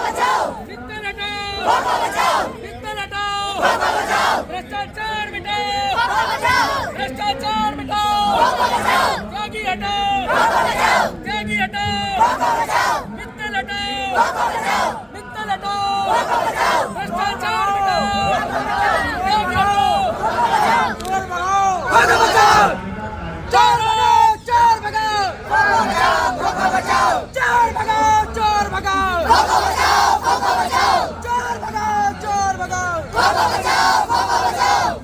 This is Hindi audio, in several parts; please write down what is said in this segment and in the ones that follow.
मित्तल हटाओ, मित्तल हटाओ, भ्रष्टाचार मिटाओ, भ्रष्टाचार मिटाओ, त्यागी हटाओ, त्यागी हटाओ, मित्तल हटाओ, मित्तल हटाओ, भ्रष्टाचार मिटाओ, त्यागी हटाओ, चोर भगाओ, चोर भगाओ, चोर भगाओ, चोर भगाओ, चोर भगाओ, चोर भगाओ,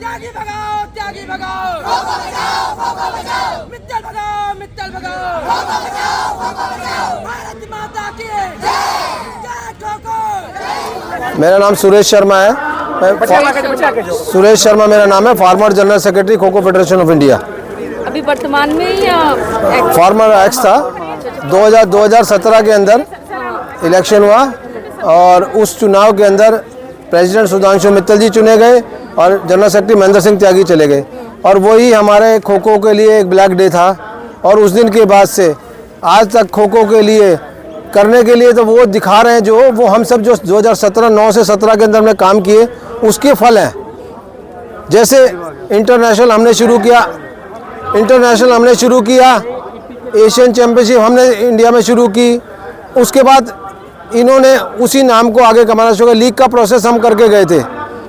त्यागी भगाओ, त्यागी भगाओ, मित्तल भगाओ, मित्तल भगाओ, भारत माता की जय ठोको। मेरा नाम सुरेश शर्मा है। सुरेश शर्मा मेरा नाम है, farmer general secretary kho kho federation of India. अभी वर्तमान में या फार्मर एक्स था 2017 के अंदर इलेक्शन हुआ और उस चुनाव के अंदर प्रेसिडेंट सुधांशु मित्तल जी चुने गए और जनरल सेक्रेटरी महेंद्र सिंह त्यागी चले गए और वही हमारे खो खो के लिए एक ब्लैक डे था। और उस दिन के बाद से आज तक खो खो के लिए करने के लिए तो वो दिखा रहे हैं जो वो हम सब जो 2017 9 से 17 के अंदर हमने काम किए उसके फल हैं। जैसे इंटरनेशनल हमने शुरू किया, एशियन चैम्पियनशिप हमने इंडिया में शुरू की। उसके बाद इन्होंने उसी नाम को आगे कमाना शुरू किया। लीग का प्रोसेस हम करके गए थे।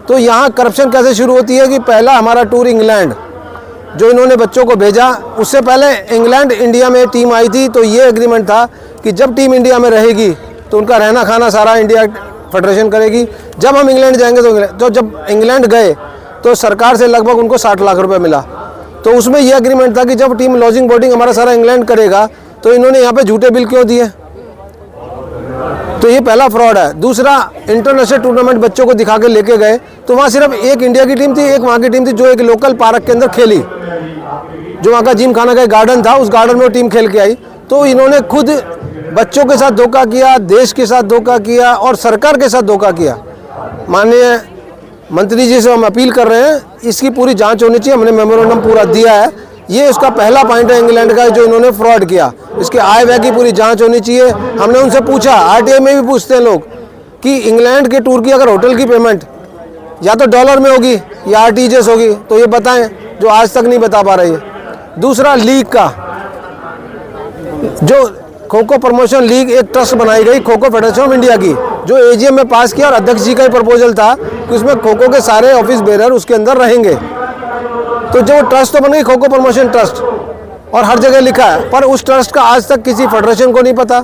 तो यहाँ करप्शन कैसे शुरू होती है कि पहला हमारा टूर इंग्लैंड जो इन्होंने बच्चों को भेजा, उससे पहले इंग्लैंड इंडिया में टीम आई थी। तो ये एग्रीमेंट था कि जब टीम इंडिया में रहेगी तो उनका रहना खाना सारा इंडिया फेडरेशन करेगी। जब हम इंग्लैंड जाएंगे तो जब इंग्लैंड गए तो सरकार से लगभग उनको 60 लाख रुपए मिला। तो उसमें यह एग्रीमेंट था कि जब टीम लॉजिंग बोर्डिंग हमारा सारा इंग्लैंड करेगा तो इन्होंने यहाँ पे झूठे बिल क्यों दिए। तो ये पहला फ्रॉड है। दूसरा, इंटरनेशनल टूर्नामेंट बच्चों को दिखा के लेके गए तो वहाँ सिर्फ एक इंडिया की टीम थी, एक वहाँ की टीम थी जो एक लोकल पार्क के अंदर खेली, जो वहाँ का जिम खाना का एक गार्डन था, उस गार्डन में वो टीम खेल के आई। तो इन्होंने खुद बच्चों के साथ धोखा किया, देश के साथ धोखा किया और सरकार के साथ धोखा किया। माननीय मंत्री जी से हम अपील कर रहे हैं, इसकी पूरी जांच होनी चाहिए। हमने मेमोरेंडम पूरा दिया है। ये उसका पहला पॉइंट है इंग्लैंड का जो इन्होंने फ्रॉड किया। इसके आय व्यय की पूरी जांच होनी चाहिए। हमने उनसे पूछा, आरटीआई में भी पूछते हैं लोग कि इंग्लैंड के टूर की अगर होटल की पेमेंट या तो डॉलर में होगी या आरटीजीएस होगी तो ये बताएं, जो आज तक नहीं बता पा रही है। दूसरा, लीग का जो खो खो प्रमोशन लीग एक ट्रस्ट बनाई गई kho kho federation of India की, जो एजीएम में पास किया और अध्यक्ष जी का ही प्रपोजल था कि उसमें खो खो के सारे ऑफिस बेरर उसके अंदर रहेंगे। तो जो ट्रस्ट तो बन गई खो खो प्रमोशन ट्रस्ट और हर जगह लिखा है, पर उस ट्रस्ट का आज तक किसी फेडरेशन को नहीं पता,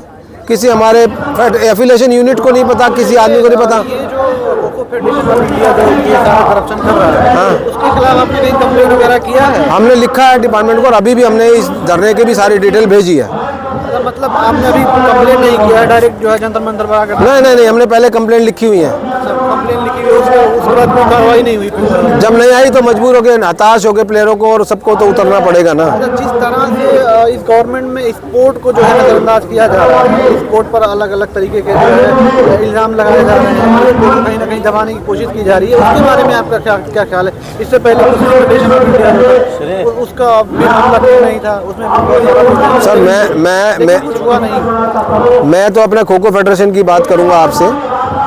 किसी हमारे एफिलिएशन यूनिट को नहीं पता, किसी आदमी को नहीं पता। ये जो खो फेडरेशन ऑफ इंडिया जो ये सारा करप्शन कर रहा है, हाँ, उसके खिलाफ आपने कहीं कंप्लेंट वगैरह किया है? हमने लिखा है डिपार्टमेंट को और अभी भी हमने इस धरने की भी सारी डिटेल भेजी है। मतलब आपने अभी कंप्लेंट नहीं किया, डायरेक्ट जो है जंतर मंतर पर आकर? नहीं, हमने पहले कंप्लेंट लिखी हुई है। कंप्लेंट लिखी हुई है, उसके बाद कोई कार्रवाई नहीं हुई? जब नहीं आई तो मजबूर हो गए, हताश हो गए प्लेयरों को और सबको तो उतरना पड़ेगा ना। जिस तरह से इस गवर्नमेंट में स्पोर्ट को जो है नजरअंदाज किया जा रहा है, स्पोर्ट पर अलग अलग तरीके के जो है इल्जाम लगाए जा रहे हैं, स्पोर्ट को कहीं ना कहीं दबाने की कोशिश की जा रही है, उसके बारे में आपका क्या ख्याल है? इससे पहले फेडरेशन ऑफ इंडिया उसका नहीं था, उसमें सर कुछ हुआ नहीं। मैं तो अपने खो खो फेडरेशन की बात करूंगा आपसे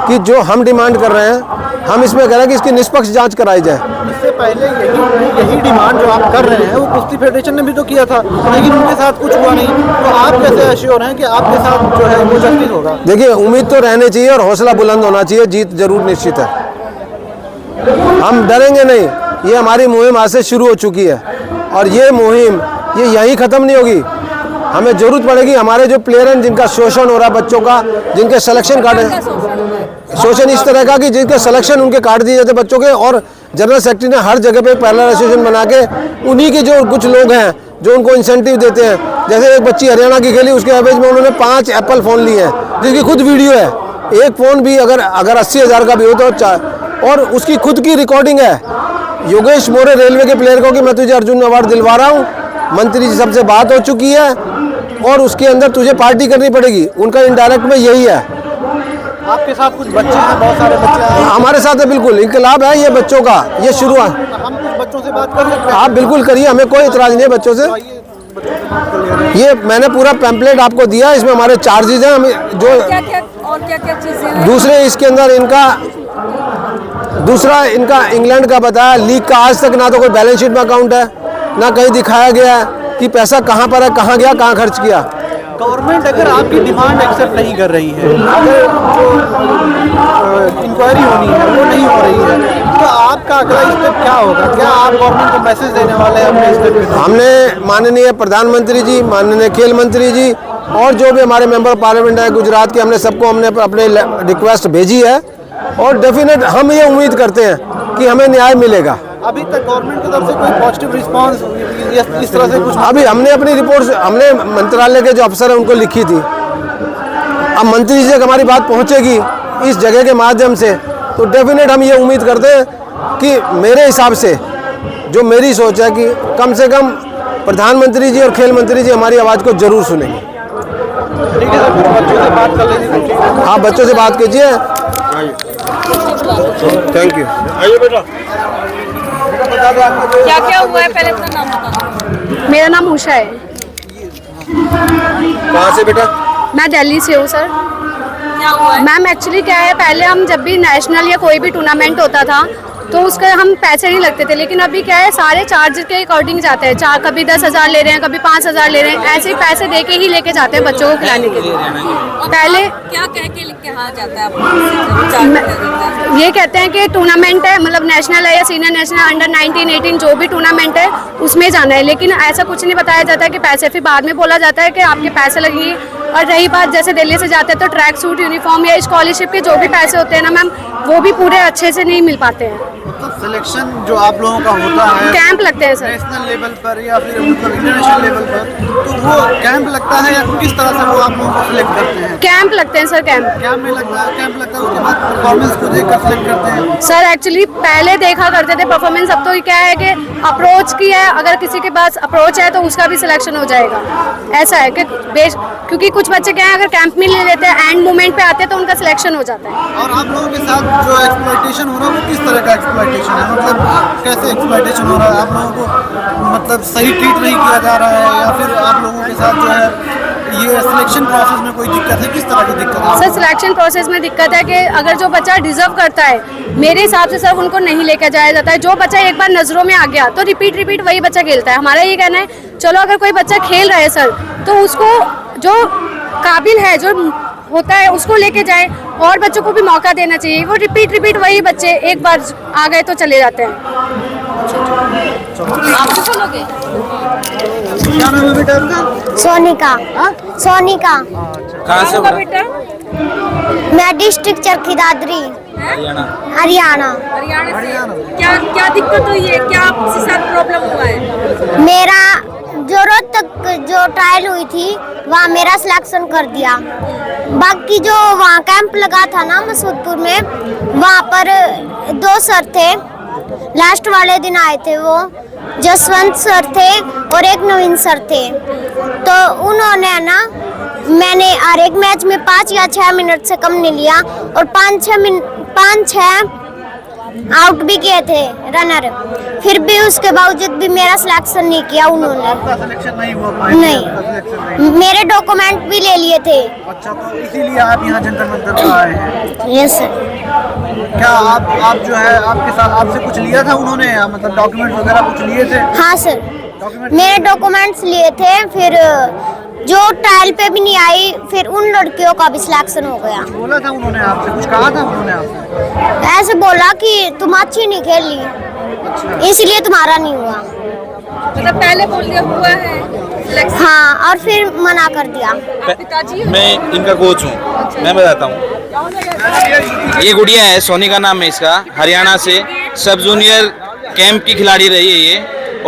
कि जो हम डिमांड कर रहे हैं, हम इसमें कह रहे हैं कि इसकी निष्पक्ष जांच कराई जाए। इससे पहले यही डिमांड जो आप कर रहे हैं वो कुश्ती फेडरेशन ने भी तो किया था, लेकिन उनके साथ कुछ हुआ नहीं। तो आप कैसे एश्योर हैं कि आपके साथ जो है वो जस्टिस होगा? देखिए, उम्मीद तो रहनी चाहिए और हौसला बुलंद होना चाहिए, जीत जरूर निश्चित है। हम डरेंगे नहीं। ये हमारी मुहिम आज से शुरू हो चुकी है और ये मुहिम ये यहीं ख़त्म नहीं होगी। हमें जरूरत पड़ेगी। हमारे जो प्लेयर हैं जिनका शोषण हो रहा है, बच्चों का, जिनके सिलेक्शन कार्ड है, शोषण इस तरह का कि जिनके सिलेक्शन उनके काट दिए जाते बच्चों के, और जनरल सेक्रेटरी ने हर जगह पे पैरेलल एसोसिएशन बना के उन्हीं के जो कुछ लोग हैं जो उनको इंसेंटिव देते हैं। जैसे एक बच्ची हरियाणा की खेली, उसके एवरेज में उन्होंने 5 एप्पल फ़ोन लिए हैं जिसकी खुद वीडियो है। एक फ़ोन भी अगर 80,000 का भी हो तो और उसकी खुद की रिकॉर्डिंग है। योगेश मोरे रेलवे के प्लेयर को कि मैं तुझे अर्जुन अवार्ड दिलवा रहा हूँ, मंत्री जी सबसे बात हो चुकी है और उसके अंदर तुझे पार्टी करनी पड़ेगी। उनका इनडायरेक्ट में यही है। आपके साथ कुछ बच्चे हैं, बहुत सारे बच्चे हैं हमारे साथ है, बिल्कुल इनकलाब है ये बच्चों का, ये शुरुआत। हम कुछ बच्चों से बात कर सकते हैं? आप बिल्कुल करिए, हमें कोई इतराज नहीं है बच्चों से। ये मैंने पूरा पैम्पलेट आपको दिया, इसमें हमारे चार्जेस हैं। हमें जो और क्या क्या चीजें हैं? दूसरे इसके अंदर दूसरा इनका इंग्लैंड का बताया लीग का आज तक ना तो कोई बैलेंस शीट में अकाउंट है, ना कहीं दिखाया गया है कि पैसा कहाँ पर है, कहाँ गया, कहाँ खर्च किया। गवर्नमेंट अगर आपकी डिमांड एक्सेप्ट नहीं कर रही है, अगर जो इंक्वायरी होनी है वो नहीं हो रही है, तो आपका अगला स्टेप क्या होगा? क्या आप गवर्नमेंट को मैसेज देने वाले हैं अपने स्टेप पे? हमने माननीय प्रधानमंत्री जी, माननीय खेल मंत्री जी और जो भी हमारे मेंबर पार्लियामेंट है गुजरात के, हमने सबको हमने अपने रिक्वेस्ट भेजी है और डेफिनेट हम ये उम्मीद करते हैं कि हमें न्याय मिलेगा। अभी तक गवर्नमेंट की तरफ से कोई पॉजिटिव रिस्पांस इस तरह से कुछ? अभी हमने अपनी रिपोर्ट हमने मंत्रालय के जो अफसर हैं उनको लिखी थी। अब मंत्री जी तक हमारी बात पहुंचेगी इस जगह के माध्यम से, तो डेफिनेट हम ये उम्मीद करते हैं कि मेरे हिसाब से जो मेरी सोच है कि कम से कम प्रधानमंत्री जी और खेल मंत्री जी हमारी आवाज़ को जरूर सुनेंगे। ठीक है सर, बच्चों से बात कर लीजिए। हाँ, बच्चों से बात कीजिए। Thank you. आइए बेटा। क्या क्या हुआ है पहले अपना नाम बता। मेरा नाम उषा है। कहाँ से बेटा? मैं दिल्ली से हूँ सर। क्या हुआ है? मैम एक्चुअली क्या है, पहले हम जब भी नेशनल या कोई भी टूर्नामेंट होता था तो उसका हम पैसे नहीं लगते थे, लेकिन अभी क्या है सारे चार्ज के अकॉर्डिंग जाते हैं। कभी 10,000 ले रहे हैं, कभी 5,000 ले रहे हैं, ऐसे ही पैसे दे के ही लेके जाते हैं बच्चों को खिलाने के लिए। पहले क्या कह के कहा जाता है आपको? ये कहते हैं कि टूर्नामेंट है, मतलब नेशनल है या सीनियर नेशनल, अंडर 19, 18 जो भी टूर्नामेंट है उसमें जाना है, लेकिन ऐसा कुछ नहीं बताया जाता है कि पैसे। फिर बाद में बोला जाता है कि आपके पैसे लगेंगे। और रही बात जैसे दिल्ली से जाते हैं तो ट्रैक सूट, यूनिफॉर्म या स्कॉलरशिप के जो भी पैसे होते हैं ना मैम, वो भी पूरे अच्छे से नहीं मिल पाते हैं। मतलब सिलेक्शन जो आप लोगों का होता है कैंप लगते हैं सर, नेशनल लेवल पर या फिर मतलब इंटरनेशनल लेवल पर, तो वो कैंप लगता है या किस तरह से वो आप लोगों को सिलेक्ट करते हैं? कैंप लगते हैं सर। कैंप में लगता है, कैंप लगता है, उसके बाद परफॉर्मेंस को देखकर सिलेक्ट करते हैं। सर एक्चुअली पहले देखा करते थे परफॉर्मेंस, अब तो क्या है कि अप्रोच की है, अगर किसी के पास अप्रोच है तो उसका भी सिलेक्शन हो जाएगा। ऐसा है कि क्योंकि कुछ बच्चे क्या है अगर कैंप में ले लेते हैं, एंड मोमेंट पे आते हैं तो उनका सिलेक्शन हो जाता है। और आप लोगों के साथ जो एक्सप्लॉयटेशन हो रहा है वो किस तरह का एक्सप्लॉयटेशन है? मतलब कैसे एक्सप्लॉयटेशन हो रहा है? आप लोगों को मतलब सही ट्रीट नहीं किया जा रहा है या फिर आप लोगों के साथ जो है ये सिलेक्शन प्रोसेस में कोई दिक्कत है? किस तरह की दिक्कत है? सर सिलेक्शन प्रोसेस में दिक्कत है कि अगर जो बच्चा डिजर्व करता है, मेरे हिसाब से सर उनको नहीं लेकर जाया जाता है। जो बच्चा एक बार नज़रों में आ गया तो रिपीट वही बच्चा खेलता है। हमारा ये कहना है चलो अगर कोई बच्चा खेल रहा है सर तो उसको जो काबिल है, जो होता है उसको लेके जाए और बच्चों को भी मौका देना चाहिए। वो रिपीट वही बच्चे एक बार आ गए तो चले जाते हैं। आप भी बोलोगे? क्या नाम है बेटा आपका? सोनिका। सोनिका। कहाँ से होगा बेटा? मैं डिस्ट्रिक्ट चरखी दादरी, हरियाणा। हरियाणा से। क्या क्या दिक्कत हुई है? क्या आपके साथ प्रॉब्लम हुआ है? मेरा जो रोहतक जो ट्रायल हुई थी वहाँ मेरा सिलेक्शन कर दिया। बाकी जो वहाँ कैंप लगा था ना मसूदपुर में, वहाँ पर 2 सर थे, लास्ट वाले दिन आए थे, वो जसवंत सर थे और एक नवीन सर थे। तो उन्होंने ना मैंने हर एक मैच में 5 या 6 मिनट से कम नहीं लिया और 5-6 आउट भी किए थे रनर। फिर भी उसके बावजूद भी मेरा सिलेक्शन नहीं किया उन्होंने। आपका सिलेक्शन नहीं हुआ? नहीं, मेरे डॉक्यूमेंट भी ले लिए थे। अच्छा, तो इसीलिए आप यहाँ जंतर मंतर पर आए हैं? Yes sir. क्या आप जो है आपके साथ आपसे कुछ लिया था उन्होंने, मतलब डॉक्यूमेंट वगैरह कुछ लिए थे? हाँ सर, मेरे डॉक्यूमेंट्स लिए थे। फिर जो ट्रायल पे भी नहीं आई, फिर उन लड़कियों का भी सिलेक्शन हो गया। बोला था उन्होंने आपसे, कुछ कहा था उन्होंने आपसे? ऐसे बोला कि तुम अच्छी नहीं खेली इसलिए तुम्हारा नहीं हुआ। मतलब पहले बोल दिया हुआ है सिलेक्शन? हाँ, और फिर मना कर दिया। पिताजी मैं इनका कोच हूँ। मैं बताता हूँ, ये गुड़िया है, सोनी का नाम है इसका, हरियाणा से सब जूनियर कैंप की खिलाड़ी रही है ये,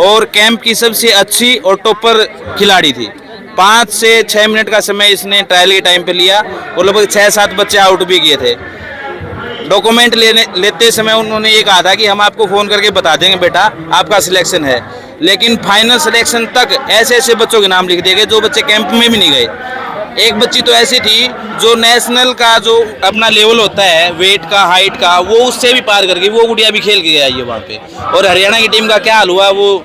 और कैंप की सबसे अच्छी और टॉपर खिलाड़ी थी। 5 से 6 मिनट का समय इसने ट्रायल के टाइम पे लिया और लगभग 6-7 बच्चे आउट भी किए थे। डॉक्यूमेंट लेते समय उन्होंने ये कहा था कि हम आपको फ़ोन करके बता देंगे बेटा आपका सिलेक्शन है, लेकिन फाइनल सिलेक्शन तक ऐसे बच्चों के नाम लिख दिए गए जो बच्चे कैंप में भी नहीं गए। एक बच्ची तो ऐसी थी जो नेशनल का जो अपना लेवल होता है वेट का, हाइट का, वो उससे भी पार कर गई। वो गुड़िया भी खेल के गई है वहाँ पे। और हरियाणा की टीम का क्या हाल हुआ वो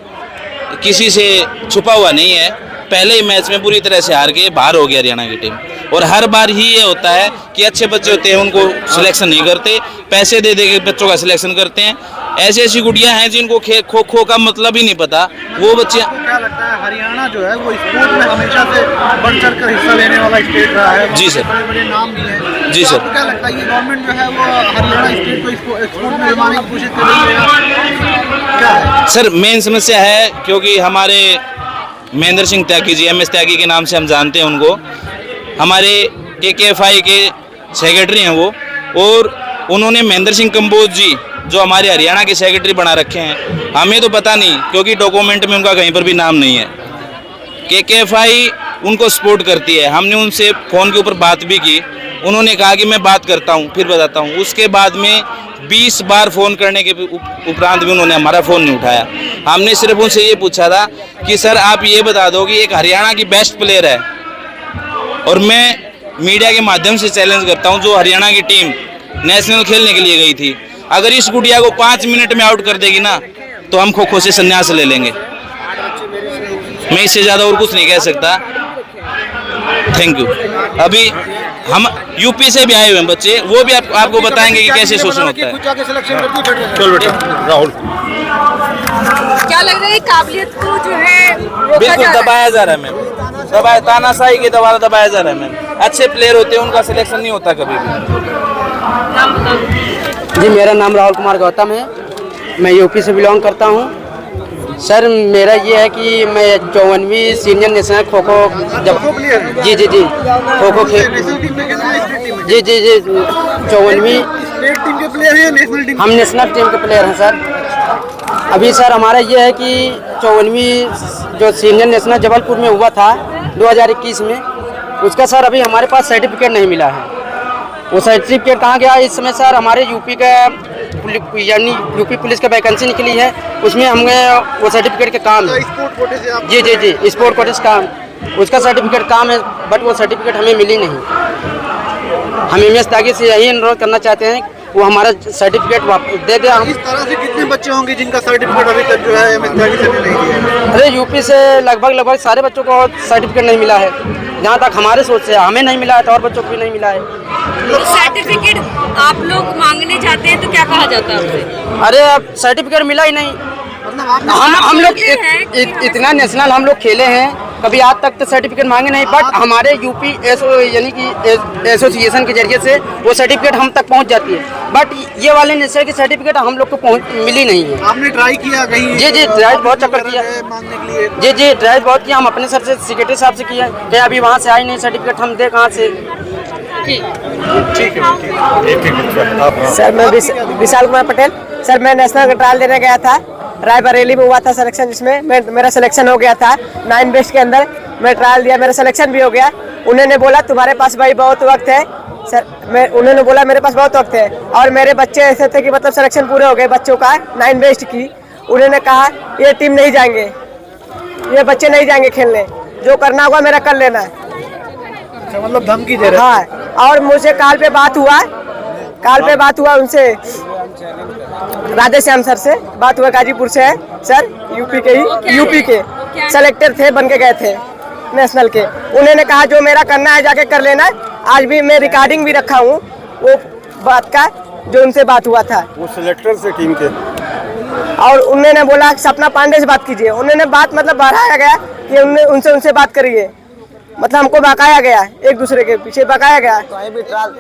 किसी से छुपा हुआ नहीं है। पहले ही मैच में पूरी तरह से हार के बाहर हो गया हरियाणा की टीम। और हर बार ही ये होता है कि अच्छे बच्चे होते हैं उनको सिलेक्शन नहीं करते, पैसे दे दे के बच्चों का सिलेक्शन करते हैं। ऐसी ऐसी गुड़िया हैं जिनको खो खो का मतलब ही नहीं पता, वो बच्चे। क्या लगता है हरियाणा जो है वो स्पोर्ट में हमेशा से बढ़ चढ़ कर हिस्सा लेने वाला स्टेट रहा है? जी सर। बड़े बड़े नाम भी हैं। जी सर। आपको क्या लगता है ये गवर्नमेंट जो है वो हरियाणा स्टेट को एक्सपोर्ट में जमाने की कोशिश कर रही है? क्या है सर मेन समस्या है क्योंकि हमारे महेंद्र सिंह त्यागी जी, MS त्यागी के नाम से हम जानते हैं उनको, हमारे KKFI के सेक्रेटरी हैं वो, और उन्होंने महेंद्र सिंह कंबोज जी जो हमारे हरियाणा के सेक्रेटरी बना रखे हैं। हमें तो पता नहीं क्योंकि डॉक्यूमेंट में उनका कहीं पर भी नाम नहीं है। KKFI उनको सपोर्ट करती है। हमने उनसे फ़ोन के ऊपर बात भी की, उन्होंने कहा कि मैं बात करता हूँ फिर बताता हूँ। उसके बाद में 20 बार फ़ोन करने के उपरांत भी उन्होंने हमारा फ़ोन नहीं उठाया। हमने सिर्फ उनसे ये पूछा था कि सर आप ये बता दो कि एक हरियाणा की बेस्ट प्लेयर है, और मैं मीडिया के माध्यम से चैलेंज करता हूँ, जो हरियाणा की टीम नेशनल खेलने के लिए गई थी, अगर इस गुड़िया को 5 मिनट में आउट कर देगी ना तो हम खो खो से संन्यास ले लेंगे। मैं इससे ज़्यादा और कुछ नहीं कह सकता। Thank you. अभी हम यूपी से भी आए हुए हैं बच्चे, वो भी आपको बताएंगे कि कैसे शोषण होता है। चलो बेटा राहुल, क्या लग रहा है काबिलियत को जो है रोका बिल्कुल जा रहा है? दबाया जा रहा है मैम, दबाया, तानाशाही के द्वारा दबाया जा रहा है मैम। अच्छे प्लेयर होते हैं उनका सिलेक्शन नहीं होता कभी भी। जी मेरा नाम राहुल कुमार गौतम है, मैं यूपी से बिलोंग करता हूँ। सर मेरा ये है कि मैं 54वीं सीनियर नेशनल खो खो जब जी खो खो खेल जी 54वीं स्टेट टीम के प्लेयर हैं, नेशनल टीम? हम नेशनल टीम के प्लेयर हैं सर। अभी सर हमारा ये है कि 54वीं जो सीनियर नेशनल जबलपुर में हुआ था 2021 में, उसका सर अभी हमारे पास सर्टिफिकेट नहीं मिला है। वो सर्टिफिकेट कहाँ गया इस समय सर? हमारे यूपी का यानी यूपी पुलिस का वैकेंसी निकली है, उसमें हमें वो सर्टिफिकेट के काम है। स्पोर्ट कोटे से आप? जी स्पोर्ट कोटे से काम, उसका सर्टिफिकेट काम है, बट वो सर्टिफिकेट हमें मिली नहीं। हम MS त्यागी से यही अनुरोध करना चाहते हैं वो हमारा सर्टिफिकेट वापस दे दे। हम इस तरह से कितने बच्चे होंगे जिनका सर्टिफिकेट अभी तक जो है MS त्यागी से नहीं दिया? अरे यूपी से लगभग सारे बच्चों को सर्टिफिकेट नहीं मिला है, जहाँ तक हमारे सोच से हमें नहीं मिला है तो और बच्चों को भी नहीं मिला है। तो सर्टिफिकेट आप लोग मांगने जाते हैं तो क्या कहा जाता है आपसे? अरे अब सर्टिफिकेट मिला ही नहीं। हम लोग इतना नेशनल हम लोग खेले हैं, कभी आज तक तो सर्टिफिकेट मांगे नहीं, बट हमारे यूपी यानी कि एसोसिएशन के जरिए से वो सर्टिफिकेट हम तक पहुंच जाती है, बट ये वाले नेशनल की सर्टिफिकेट हम लोग को मिली नहीं है। आपने ट्राई किया कहीं? जी ट्राई बहुत चक्कर किया मांगने के लिए? जी ट्राई बहुत किया। हम अपने सर से सेक्रेटरी साहब से किया कि अभी वहाँ से आई नहीं सर्टिफिकेट, हम दे कहाँ से? ठीक है। सर मैं विशाल कुमार पटेल। सर मैं नेशनल का ट्रायल देने गया था, रायबरेली में हुआ था सिलेक्शन, जिसमें मेरा सिलेक्शन हो गया था 9 बेस्ट के अंदर। मैं ट्रायल दिया, मेरा सिलेक्शन भी हो गया। उन्होंने बोला तुम्हारे पास भाई बहुत वक्त है सर, उन्होंने बोला मेरे पास बहुत वक्त है, और मेरे बच्चे ऐसे थे कि मतलब सिलेक्शन पूरे हो गए बच्चों का 9 बेस्ट की। उन्होंने कहा ये टीम नहीं जाएंगे, ये बच्चे नहीं जाएंगे खेलने, जो करना होगा मेरा कर लेना। मतलब धमकी दे रहे? हाँ, और मुझे काल पे बात हुआ उनसे, राधेश्याम सर से बात हुआ, गाजीपुर से है सर, यूपी के सेलेक्टर थे, बन के गए थे नेशनल के। उन्होंने कहा जो मेरा करना है जाके कर लेना। आज भी मैं रिकॉर्डिंग भी रखा हूँ वो बात का जो उनसे बात हुआ था, वो सिलेक्टर से टीम के। और उन्होंने बोला सपना पांडे से बात कीजिए। उन्होंने बात मतलब बढ़ाया गया कि उनसे बात करिए, मतलब हमको बकाया गया, एक दूसरे के पीछे बकाया गया। कहीं भी ट्रायल,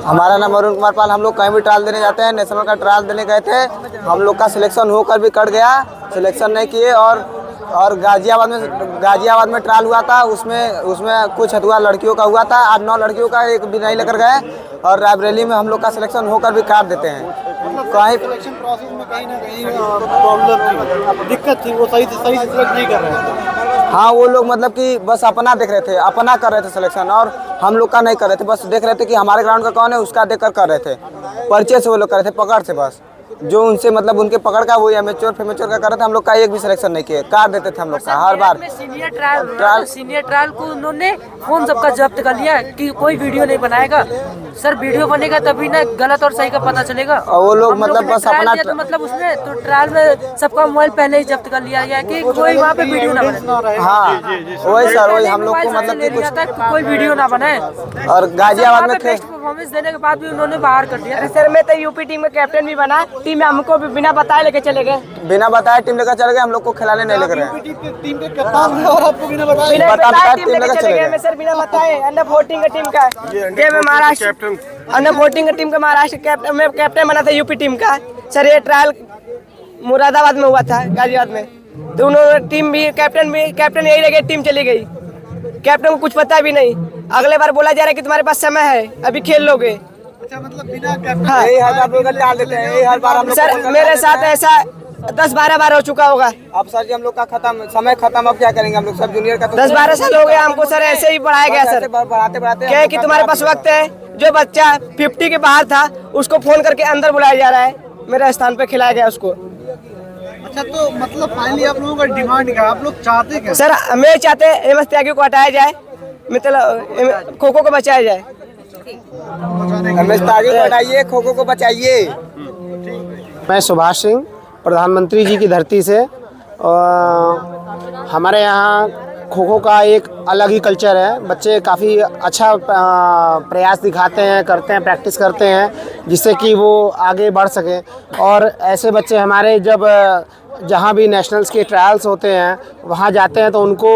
हमारा नाम अरुण कुमार पाल, हम लोग कहीं भी ट्रायल देने जाते हैं, नेशनल का ट्रायल देने गए थे, हम लोग का सिलेक्शन होकर भी कट गया, सिलेक्शन नहीं किए। और गाजियाबाद में ट्रायल हुआ था, उसमें कुछ हथुआ लड़कियों का हुआ था, 8-9 लड़कियों का एक भी नहीं लेकर गए, और रायबरेली में हम लोग का सिलेक्शन होकर भी काट देते हैं। कहीं सिलेक्शन प्रोसेस में कहीं ना कहीं प्रॉब्लम थी, दिक्कत थी, वो सही से सिलेक्ट नहीं कर रहे थे। हाँ, वो लोग मतलब कि बस अपना देख रहे थे, अपना कर रहे थे सिलेक्शन, और हम लोग का नहीं कर रहे थे, बस देख रहे थे कि हमारे ग्राउंड का कौन है उसका देख कर रहे थे। परिचय से वो लोग कर रहे थे, पकड़ से, बस जो उनसे मतलब उनके पकड़ का वो एमेच्योर फेमेच्योर का कर रहे थे। हम लोग का एक भी सिलेक्शन नहीं किए, काट देते थे हम लोग का हर बार। सीनियर ट्रायल को उन्होंने फोन सबका जब्त कर लिया कि कोई वीडियो नहीं बनाएगा, सर वीडियो बनेगा तभी ना गलत और सही का पता चलेगा। और वो लोग मतलब बस अपना तो मतलब उसमें तो ट्रायल में सबका मोबाइल पहले ही जब्त कर लिया गया कि कोई वहाँ पे वीडियो ना बने। हाँ वही सर, वही हम लोग को मतलब ले लिया था कि कोई वीडियो ना बने। और गाजियाबाद में बेस्ट परफॉर्मेंस देने के बाद भी उन्होंने बाहर कर दिया। सर मैं तो यूपी टीम में कैप्टन भी बना, टीम में हमको भी बिना बताए लेके चले गए। बिना बताए टीम लेकर चले गए, हम लोग को खिलाने नहीं लेकर गए। टीम के कप्तान और आपको बिना बताए टीम लेकर चले गए। सर बिना बताए अंडर 14 का टीम का गेम है महाराष्ट्र, अंडर 14 का टीम का महाराष्ट्र कैप्टन, मैं कैप्टन बना था यूपी टीम का। सर ये ट्रायल मुरादाबाद में हुआ था, गाजियाबाद में, तो उन्होंने टीम भी कैप्टन यही रह गए, टीम चली गई। कैप्टन को कुछ पता भी नहीं। अगले बार बोला जा रहा है कि तुम्हारे पास समय है, अभी खेल लोगे। अच्छा मतलब बिना कैप्टन हाँ। यही हर बार डाल देते हैं, यही हर बार हम लोग सर मेरे साथ ऐसा 10-12 बार हो चुका होगा। अब सर जी हम लोग का खत्म, समय खत्म, अब क्या करेंगे हम लोग, सब जूनियर का 10-12 साल हो गया हमको सर, ऐसे ही पढ़ाया गया सर। बढ़ाते बढ़ाते क्या है कि तुम्हारे पास वक्त है, जो बच्चा 50 के बाहर था उसको फोन करके अंदर बुलाया जा रहा है, मेरे स्थान पे खिलाया गया उसको। अच्छा तो मतलब फाइनली आप लोगों का डिमांड क्या, आप लोग चाहते क्या? सर मैं चाहते हैं एम एस त्यागी को हटाया जाए, मतलब खो खो को बचाया जाए। एम एस त्यागी को हटाइए, खो खो को बचाइए। मैं सुभाष सिंह, प्रधानमंत्री जी की धरती से। हमारे यहाँ खो खो का एक अलग ही कल्चर है। बच्चे काफ़ी अच्छा प्रयास दिखाते हैं, करते हैं, प्रैक्टिस करते हैं, जिससे कि वो आगे बढ़ सकें। और ऐसे बच्चे हमारे जब जहाँ भी नेशनल्स के ट्रायल्स होते हैं वहाँ जाते हैं तो उनको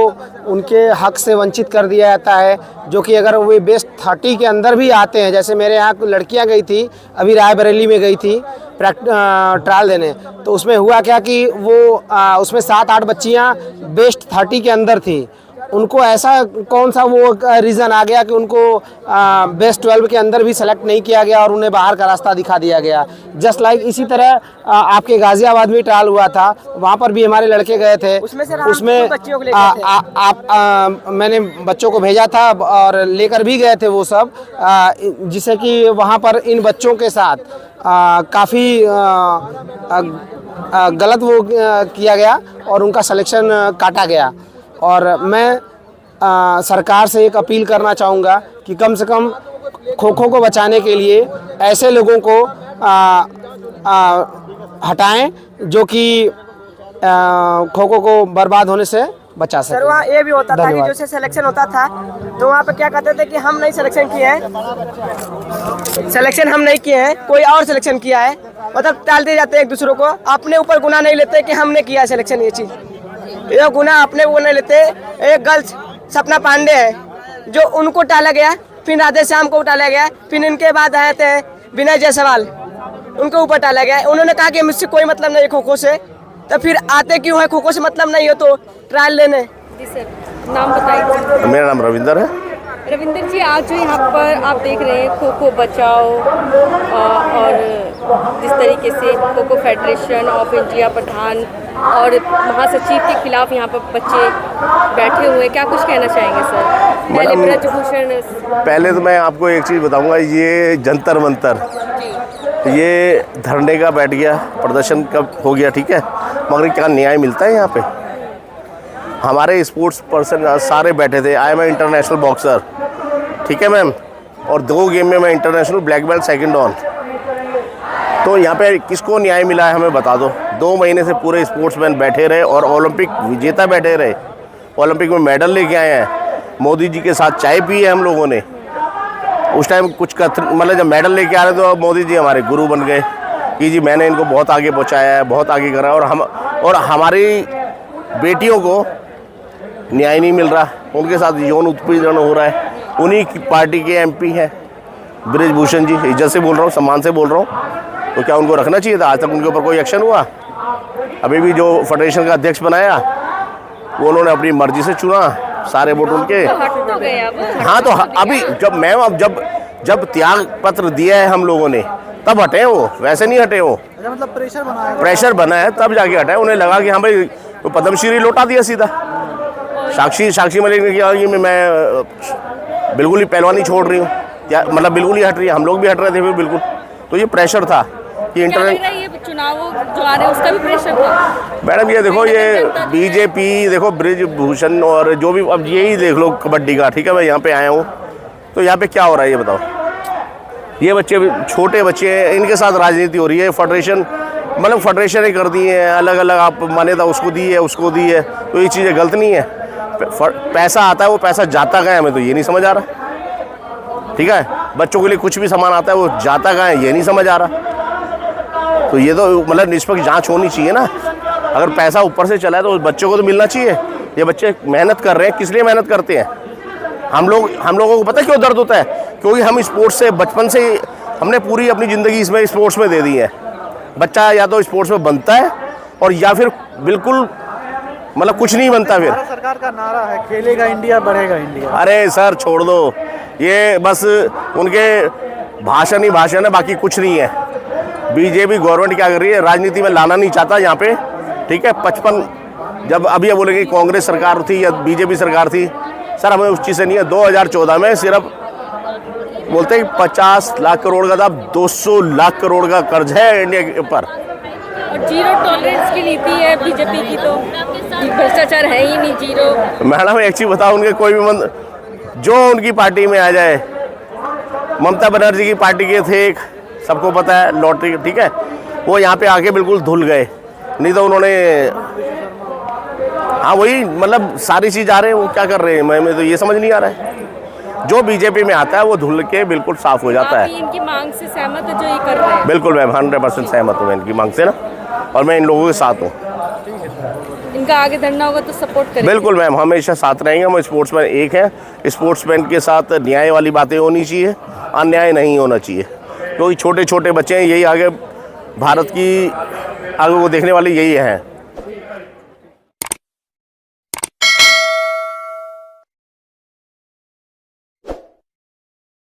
उनके हक से वंचित कर दिया जाता है, जो कि अगर वो बेस्ट 30 के अंदर भी आते हैं, जैसे मेरे यहाँ लड़कियाँ गई थी, अभी रायबरेली में गई थी ट्रायल देने, तो उसमें हुआ क्या कि वो उसमें 7-8 बच्चियाँ बेस्ट 30 के अंदर थी। उनको ऐसा कौन सा वो रीज़न आ गया कि उनको बेस्ट 12 के अंदर भी सेलेक्ट नहीं किया गया और उन्हें बाहर का रास्ता दिखा दिया गया। जस्ट लाइक इसी तरह आपके गाजियाबाद में ट्रायल हुआ था, वहाँ पर भी हमारे लड़के गए थे। उसमें मैंने बच्चों को भेजा था और लेकर भी गए थे वो सब, जिससे कि वहाँ पर इन बच्चों के साथ काफ़ी गलत वो किया गया और उनका सिलेक्शन काटा गया। और मैं सरकार से एक अपील करना चाहूँगा कि कम से कम खो खो को बचाने के लिए ऐसे लोगों को हटाएं जो कि खो खो को बर्बाद होने से बचा सके। सर वहाँ ये भी होता था कि जैसे सिलेक्शन होता था तो वहाँ पे क्या कहते थे कि हम नहीं सिलेक्शन किए हैं, सिलेक्शन हम नहीं किए हैं, कोई और सिलेक्शन किया है, मतलब टाल दिए जाते हैं एक दूसरों को। अपने ऊपर गुनाह नहीं लेते कि हमने किया है सिलेक्शन, ये चीज़, ये गुनाह अपने वो नहीं लेते। एक गर्ल्स सपना पांडे है जो उनको टाला गया, फिर राधे श्याम को टाला गया, फिर इनके बाद आए थे विनय जायसवाल, उनके ऊपर टाला गया। उन्होंने कहा कि मुझसे कोई मतलब नहीं है खो खो से, तो फिर आते क्यों है? खो खो से मतलब नहीं हो तो ट्रायल लेने। जी सर, नाम बताइए। मेरा नाम रविंदर है। रविंदर जी, आज जो यहाँ पर आप देख रहे हैं खो खो बचाओ और जिस तरीके से kho kho federation of India प्रधान और महासचिव के खिलाफ यहाँ पर बच्चे बैठे हुए हैं, क्या कुछ कहना चाहेंगे सर? पहले ब्रजभूषण, पहले तो मैं आपको एक चीज़ बताऊंगा, ये जंतर मंतर ये धरने का बैठ गया, प्रदर्शन का हो गया, ठीक है, मगर क्या न्याय मिलता है यहाँ पे? हमारे स्पोर्ट्स पर्सन सारे बैठे थे। आई एम इंटरनेशनल बॉक्सर, ठीक है मैम, और 2 गेम में मैं international black belt second on. तो यहाँ पे किसको न्याय मिला है हमें बता दो। 2 महीने से पूरे स्पोर्ट्समैन बैठे रहे और ओलंपिक विजेता बैठे रहे, ओलंपिक में मेडल लेके आए हैं। मोदी जी के साथ चाय पी है हम लोगों ने। उस टाइम कुछ मतलब जब मेडल लेके आ रहे तो मोदी जी हमारे गुरु बन गए कि जी मैंने इनको बहुत आगे पहुँचाया है, बहुत आगे करा। और हमारी बेटियों को न्याय नहीं मिल रहा, उनके साथ यौन उत्पीड़न हो रहा है। उन्हीं की पार्टी के MP हैं ब्रजभूषण जी, इज्जत से बोल रहा हूँ, सम्मान से बोल रहा हूँ, तो क्या उनको रखना चाहिए था? आज तक उनके ऊपर कोई एक्शन हुआ? अभी भी जो फेडरेशन का अध्यक्ष बनाया वो उन्होंने अपनी मर्जी से चुना, सारे वोट उनके। हाँ तो अभी जब मैम अब जब त्याग पत्र दिया है हम लोगों ने तब हटे वो, वैसे नहीं हटे वो। मतलब प्रेशर बना है तब जाके हटाए। उन्हें लगा कि हाँ भाई तो पद्मश्री लौटा दिया सीधा। साक्षी मलिक ने किया कि मैं बिल्कुल ही पहलवानी छोड़ रही हूँ, क्या मतलब बिल्कुल ही हट रही है। हम लोग भी हट रहे थे बिल्कुल। तो ये प्रेशर था कि ये चुनाव जो आ रहे हैं उसका भी प्रेशर था मैडम। ये देखो ये बीजेपी, देखो ब्रजभूषण और जो भी, अब यही देख लो कबड्डी का, ठीक है, मैं यहाँ पे आया हूँ तो यहाँ पे क्या हो रहा है ये बताओ। ये बच्चे छोटे बच्चे हैं, इनके साथ राजनीति हो रही है। फेडरेशन मतलब फेडरेशन ही कर दी है, अलग अलग आप मान्यता उसको दी है उसको दी है, तो ये चीज़ें गलत नहीं है। पैसा आता है, वो पैसा जाता कहाँ है हमें तो ये नहीं समझ आ रहा। ठीक है, बच्चों के लिए कुछ भी सामान आता है वो जाता कहाँ है ये नहीं समझ आ रहा। तो ये तो मतलब निष्पक्ष जांच होनी चाहिए ना। अगर पैसा ऊपर से चला है तो बच्चों को तो मिलना चाहिए। ये बच्चे मेहनत कर रहे हैं, किस लिए मेहनत करते हैं? हम लोगों को पता है क्यों दर्द होता है? क्योंकि हम स्पोर्ट्स से बचपन से हमने पूरी अपनी ज़िंदगी इसमें स्पोर्ट्स में दे दी है। बच्चा या तो स्पोर्ट्स में बनता है और या फिर बिल्कुल मतलब कुछ नहीं बनता। फिर भारत सरकार का नारा है खेलेगा इंडिया बढ़ेगा इंडिया। अरे सर छोड़ दो, ये बस उनके भाषण ही भाषण है, बाकी कुछ नहीं है। बीजेपी गवर्नमेंट क्या कर रही है, राजनीति में लाना नहीं चाहता यहाँ पे। ठीक है, 55 जब अभी बोलेंगे कांग्रेस सरकार थी या बीजेपी सरकार थी, सर हमें उस चीज़ से नहीं है। 2014 में सिर्फ बोलते हैं 50 लाख करोड़ का था, 200 लाख करोड़ का कर्ज है इंडिया के ऊपर। और जीरो टॉलरेंस की नीति है बीजेपी की, तो भ्रष्टाचार है ही नहीं, जीरो। मैडम एक चीज़ बताओ, उनके कोई भी जो उनकी पार्टी में आ जाए, ममता बनर्जी की पार्टी के थे, सबको पता है लॉटरी, ठीक है, वो यहाँ पे आके बिल्कुल धुल गए। नहीं तो उन्होंने हाँ वही मतलब सारी चीज़ आ रहे हैं, वो क्या कर रहे हैं मैं तो ये समझ नहीं आ रहा है। जो बीजेपी में आता है वो धुल के बिल्कुल साफ हो जाता है। इनकी मांग से सहमत है जो ये कर रहे हैं? बिल्कुल मैम 100% सहमत हूँ मैं इनकी मांग से ना, और मैं इन लोगों के साथ हूँ। इनका आगे धरना होगा तो सपोर्ट करेंगे? बिल्कुल मैम, हमेशा साथ रहेंगे। हम स्पोर्ट्समैन एक हैं, स्पोर्ट्समैन के साथ न्याय वाली बातें होनी चाहिए, अन्याय नहीं होना चाहिए। क्योंकि छोटे छोटे बच्चे हैं, यही आगे भारत की आगे को देखने वाले यही हैं।